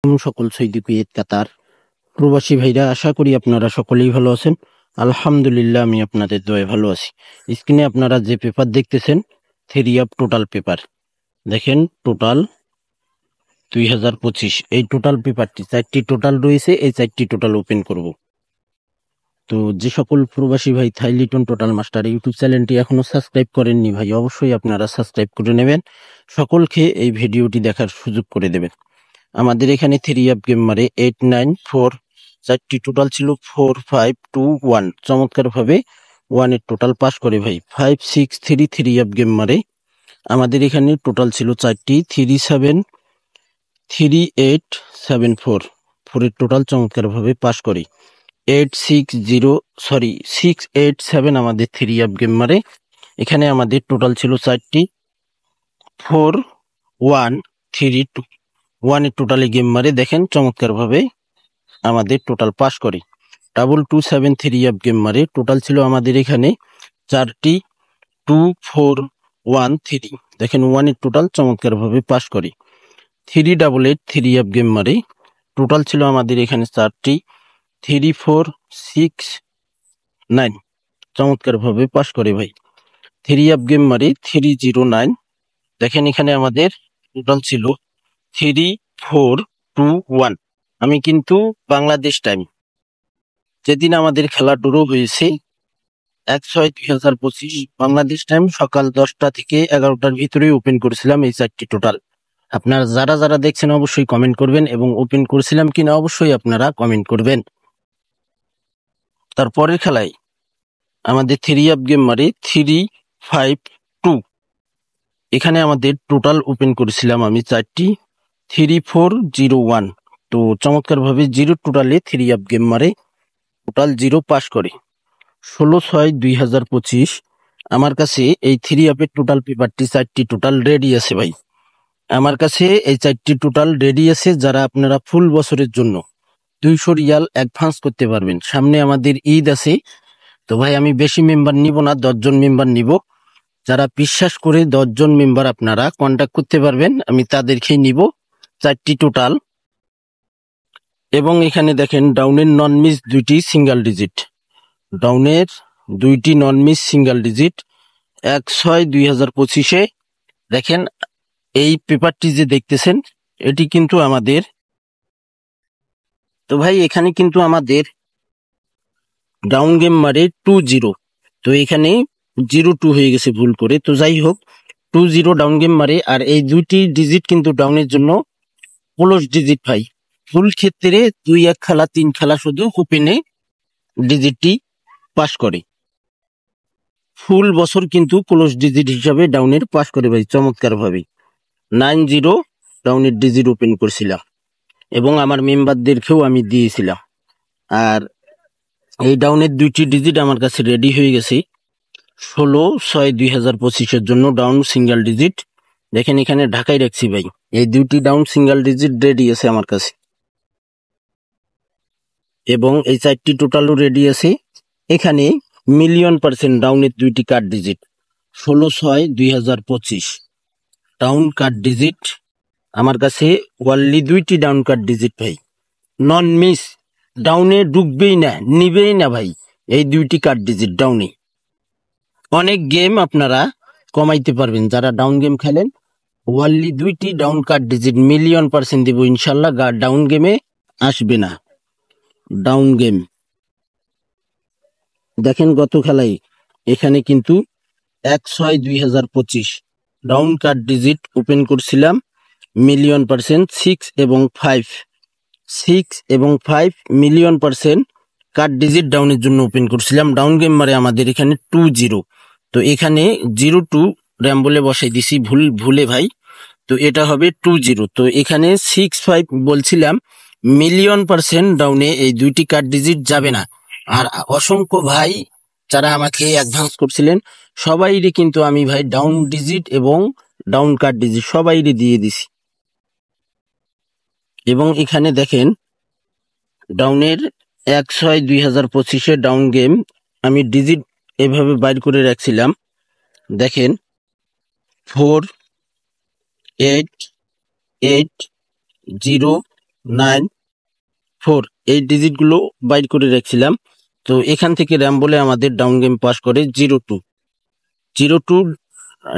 সকল Saudi Kuwait কাতার প্রবাসী ভাইরা, আশা করি আপনারা সকলেই ভালো আছেন। আলহামদুলিল্লাহ, আমি আপনাদের দোয়ায় ভালো আছি। স্ক্রিনে আপনারা যে পেপার দেখতেছেন, থ্রি অফ টোটাল পেপার। দেখেন, টোটাল 2025 এই টোটাল পেপারটি 4টি টোটাল রয়েছে। এই 4টি টোটাল ওপেন করব। তো যে সকল প্রবাসী ভাই থাই লিটন টোটাল মাস্টার ইউটিউব চ্যানেলটি এখনো সাবস্ক্রাইব করেননি ভাই, অবশ্যই আপনারা সাবস্ক্রাইব করে নেবেন। সকলকে এই ভিডিওটি দেখার সুযোগ করে দেবেন। আমাদের এখানে থ্রি অফ গেম মারে 8, 9, 4, 4টি টোটাল ছিল 4, 5, 2, 1। চমৎকার ভাবে 1 এর টোটাল পাস করে ভাই। 5, 6, 3 থ্রি অফ গেম মারে আমাদের এখানে টোটাল ছিল 4টি 3, 7, 3, 8, 7, 4। 4 এর টোটাল চমৎকার ভাবে পাস করে 8, 6, 0, 6, 8, 7 আমাদের থ্রি অফ গেম মারে। এখানে আমাদের টোটাল ছিল 4টি 4, 1, 3, 2, 1 এর টোটালি গেম মারে। দেখেন চমৎকার ভাবে আমাদের টোটাল পাস করে। 2, 2, 7 থ্রি অফ গেম মারে। টোটাল ছিল আমাদের এখানে 4টি 2, 4, 1, 3। দেখেন 1 এর টোটাল চমৎকার ভাবে পাস করে। 3, 8, 8 থ্রি অফ গেম মারে। টোটাল ছিল আমাদের এখানে 4টি 3, 4, 6, 9। চমৎকার ভাবে পাস করে ভাই। 3 অফ গেম মারে 3, 0, 9। দেখেন এখানে আমাদের টোটাল ছিল 3, 4, 2, 1। আমি কিন্তু বাংলাদেশ টাইম যেদিন আমাদের খেলা শুরু হয়েছে 1/6/2025 বাংলাদেশ টাইম সকাল 10টা থেকে 11টার ভিতরে ওপেন করেছিলাম এই 4টি টোটাল। আপনারা যারা যারা দেখছেন অবশ্যই কমেন্ট করবেন, এবং ওপেন করেছিলাম কিনা অবশ্যই আপনারা কমেন্ট করবেন। তারপরের খেলায় আমাদের থ্রি অফ গেম মারে 3, 5, 2। এখানে আমাদের টোটাল ওপেন করেছিলাম আমি 4টি 3, 4, 0, 1। তো চমৎকার ভাবে 0 টোটালে থ্রি অফ গেম মারে। টোটাল 0 পাস করে। 16/6/2025 আমার কাছে এই থ্রি অফের টোটাল পেপারটি 4টি টোটাল রেডি আছে ভাই। আমার কাছে এই 4টি টোটাল রেডি আছে। যারা আপনারা ফুল বছরের জন্য 200 রিয়াল অ্যাডভান্স করতে পারবেন। সামনে আমাদের ঈদ আছে, তো ভাই আমি বেশি মেম্বার নিব না, 10 জন মেম্বার নিব। যারা বিশ্বাস করে 10 জন মেম্বার আপনারা কন্ট্যাক্ট করতে পারবেন, আমি তাদেরকেই নিব 4টি টোটাল। এবং এখানে দেখেন ডাউনের নন মিস 2টি সিঙ্গেল ডিজিট, ডাউনের 2টি নন মিস সিঙ্গেল ডিজিট 1/6/2025। দেখেন এই পেপারটি যে দেখতেছেন এটি কিন্তু আমাদের, তো ভাই এখানে কিন্তু আমাদের ডাউন গেম মারে 2, 0। তো এখানে 0, 2 হয়ে গেছে ভুল করে। তো যাই হোক, 2, 0 ডাউন গেম মারে। আর এই 2টি ডিজিট কিন্তু ডাউনের জন্য ক্লোজ ডিজিট ভাই। ফুল ক্ষেত্রে 2, 1 খেলা 3 খেলা শুধু ওপেনে ডিজিটটি পাস করে। ফুল বছর কিন্তু ক্লোজ ডিজিট হিসাবে ডাউনের পাস করে ভাই চমৎকার ভাবে। 9, 0 ডাউনের ডিজিট ওপেন করছিলাম, এবং আমার মেম্বারদেরকেও আমি দিয়েছিলাম। আর এই ডাউনের 2টি ডিজিট আমার কাছে রেডি হয়ে গেছে 16/6/2025 জন্য ডাউন সিঙ্গেল ডিজিট। দেখেন এখানে ঢাকায় রাখছি ভাই। এই 2টি ডাউন সিঙ্গেল ডিজিট রেডি আছে আমার কাছে, এবং এই 4টি টোটালও রেডি আছে। এখানে %100% ডাউনের 2টি card digit 16/6/2025 down card digit আমার কাছে। ওয়ানলি 2টি ডাউন কার্ড ডিজিট ভাই, নন মিস। ডাউনে ঢুকবেই না, নিবেই না ভাই এই 2টি কার্ড ডিজিট ডাউনে। অনেক গেম আপনারা কমাইতে পারবেন যারা ডাউন গেম খেলেন। ওয়ানলি 2টি ডাউন কার্ড ডিজিট %100% দিব ইনশাল্লাহ। ডাউন গেমে আসবে না ডাউন গেম। দেখেন গত খেলায় এখানে কিন্তু 1/6/2025 ডাউন কার্ড ডিজিট ওপেন করছিলাম %100%। 6 এবং 5 %100% কার্ড ডিজিট ডাউনের জন্য ওপেন করছিলাম। ডাউন গেম মারে আমাদের এখানে 2, 0। তো এখানে 0, 2 র্যাম বলে বসাই দিছি ভুলে ভাই। তো এটা হবে 2, 0। তো এখানে 6, 5 বলছিলাম %100% ডাউনে এই 2টি কার্ড ডিজিট যাবে না। আর অসংখ্য ভাই যারা আমাকে অ্যাডভান্স করছিলেন সবাইরই কিন্তু আমি ভাই ডাউন ডিজিট এবং ডাউন কার্ড ডিজিট সবাইরই দিয়ে দিছি। এবং এখানে দেখেন ডাউনের 1/6/2025 ডাউন গেম আমি ডিজিট এভাবে বাইর করে রাখছিলাম। দেখেন 4, 8, 8, 0, 9 4 এই ডিজিটগুলো বাইর করে রাখছিলাম। তো এখান থেকে র্যাম বলে আমাদের ডাউন গেম পাস করে 02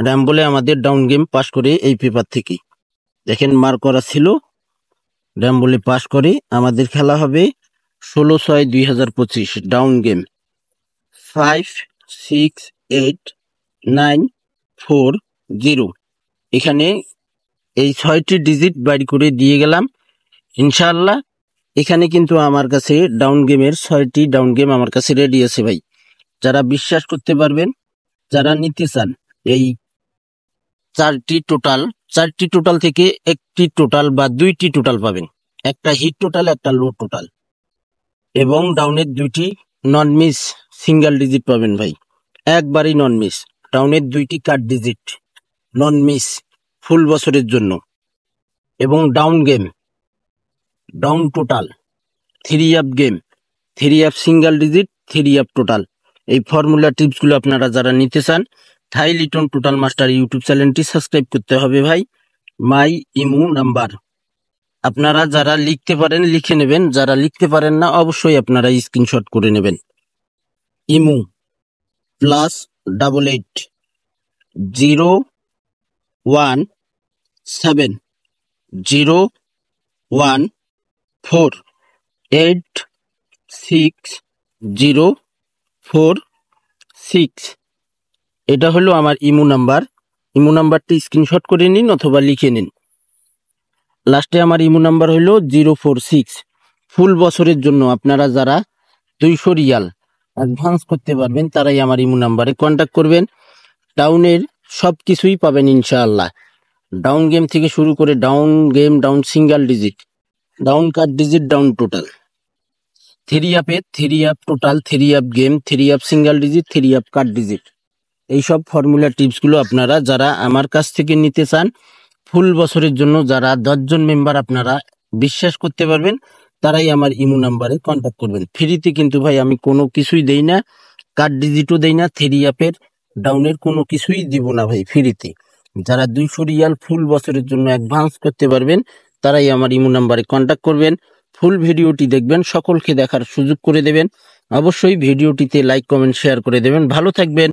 র্যাম বলে আমাদের ডাউন গেম পাস করে এই পেপার থেকে দেখেন মার্ক করা ছিল। র্যাম বলে পাস করে আমাদের খেলা হবে 16/6/2025 ডাউন গেম 568940। এখানে এই 6টি ডিজিট বাইর করে দিয়ে গেলাম ইনশাআল্লাহ। এখানে কিন্তু আমার কাছে ডাউন গেমের 6টি ডাউন গেম আমার কাছে রেডি আছে ভাই। যারা বিশ্বাস করতে পারবেন, যারা নিতে চান, এই 4টি টোটাল থেকে একটি টোটাল বা 2টি টোটাল পাবেন, একটা হিট টোটাল একটা লো টোটাল, এবং ডাউনের 2টি নন মিস সিঙ্গেল ডিজিট পাবেন ভাই, একবারই নন মিস। ডাউনের 2টি কাট ডিজিট নন মিস ফুল বছরের জন্য, এবং down game, down total, 3 up game, 3 up single digit, 3 up total. এই ফর্মুলা টিপসগুলো আপনারা যারা নিতে চান, থাই লিটন টোটাল মাস্টার ইউটিউব চ্যানেলটি সাবস্ক্রাইব করতে হবে ভাই। মাই ইমো নাম্বার, আপনারা যারা লিখতে পারেন লিখে নেবেন, যারা লিখতে পারেন না অবশ্যই আপনারা স্ক্রিনশট করে নেবেন। ইমো +88 017 014860446। এটা হলো আমার ইমো নাম্বার। ইমো নাম্বারটি স্ক্রিনশট করে নিন অথবা লিখে নিন। লাস্টে আমার ইমো নাম্বার হলো 046। ফুল বছরের জন্য আপনারা যারা 200 রিয়াল অ্যাডভান্স করতে পারবেন তারাই আমার ইমো নাম্বারে কন্ট্যাক্ট করবেন। ডাউনের সব কিছুই পাবেন ইনশাআল্লাহ। ডাউন গেম থেকে শুরু করে down game, down single digit, down cut digit, down total, 3 আপে 3 up total, 3 up game, 3 up single digit, 3 up cut digit. এইসব ফর্মুলা টিপসগুলো আপনারা যারা আমার কাছ থেকে নিতে চান ফুল বছরের জন্য, যারা 10 জন মেম্বার আপনারা বিশ্বাস করতে পারবেন তারাই আমার ইমো নাম্বারে কন্ট্যাক্ট করবেন। ফ্রিতে কিন্তু ভাই আমি কোনো কিছুই দেই না, কাট ডিজিটও দেই না, 3 আপের ডাউনের কোনো কিছুই দিব না ভাই ফ্রিতে। যারা 200 রিয়াল ফুল বছরের জন্য অ্যাডভান্স করতে পারবেন তারাই আমার ইমো নাম্বারে কন্ট্যাক্ট করবেন। ফুল ভিডিওটি দেখবেন, সকলকে দেখার সুযোগ করে দেবেন। অবশ্যই ভিডিওটিতে লাইক কমেন্ট শেয়ার করে দেবেন। ভালো থাকবেন,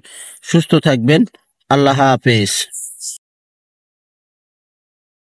সুস্থ থাকবেন, আল্লাহ হাফেজ।